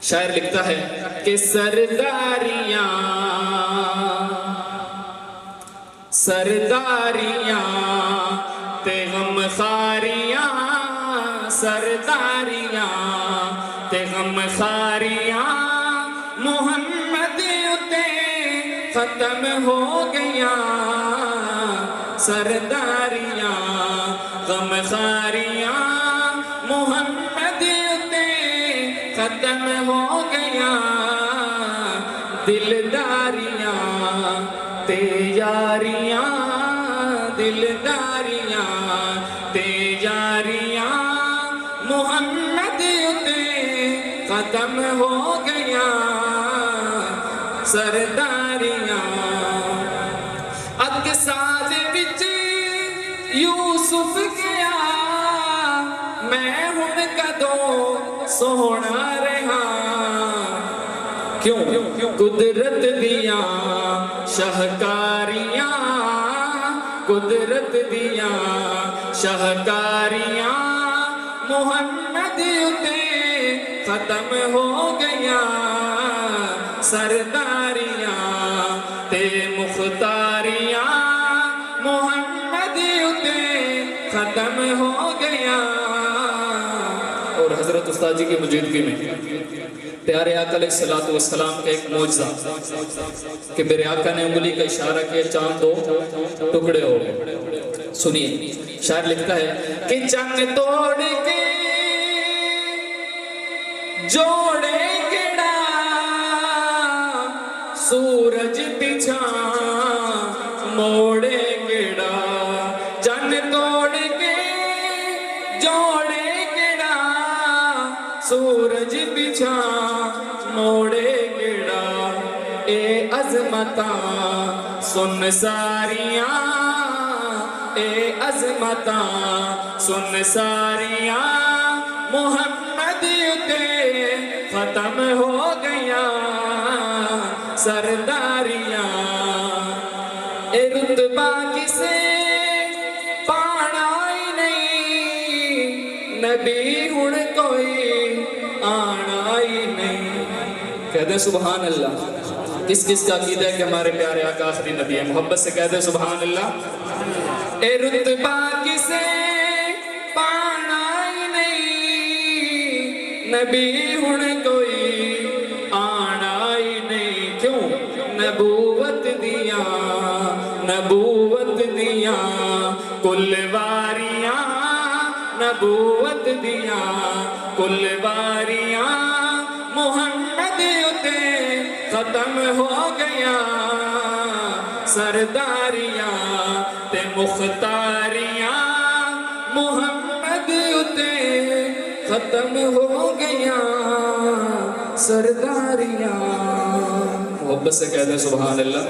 شاعر لکھتا ہے کہ سرداریاں سرداریاں تے غم خاریاں سرداریاں تے غم خاریاں محمد اتے ختم ہو گیا سرداریاں غم خاریاں محمد اتے ختم ہو گیا دلداریاں تے یاریاں دلداریاں تے یاریاں محمد اتے ختم ہو گیا سرداریاں اقصا دے وچ یوسف گیا میں ہن کدوں سونا رہا کیوں قدرت دیاں شاہکاریاں قدرت دیاں شاہکاریاں محمد اتے ختم ہو گیا سرداریاں تے مختاریاں محمد اتے ختم ہو گیا. اور حضرت استاد جی کی موجودگی میں پیارے آقا علیہ السلام کا ایک معجزہ کہ میرے آقا نے انگلی کا اشارہ کیا چاند دو ٹکڑے ہو گئے. سنیے شاعر لکھتا ہے کہ چند توڑ کے جوڑے گڑا سورج پیچھا موڑے گڑا چند توڑ کے جوڑے گڑا سورج پیچھا موڑے گڑا اے عظمتاں سن ساریاں اے عظمتاں سن ساریاں محمد اتے ختم ہو گیا سرداریاں اے رتبہ کسے پانا ہی نہیں نبی ہن کوئی آنا ہی نہیں. کہہ دے سبحان اللہ. کس کس کا عقیدہ ہے کہ ہمارے پیارے آقا آخری نبی ہے؟ محبت سے کہہ دے سبحان اللہ. اے رتبہ کسے پانا ہی نہیں نبی ہن کوئی آنا ہی نہیں. کیوں نبوت دیاں کل واریاں نبوت دیاں کل واریاں محمد اتے ختم ہو گیا سرداریاں تے مختاریاں محمد اتے ختم ہو گیا سرداریاں. محبت سے کہہ دیں سبحان اللہ.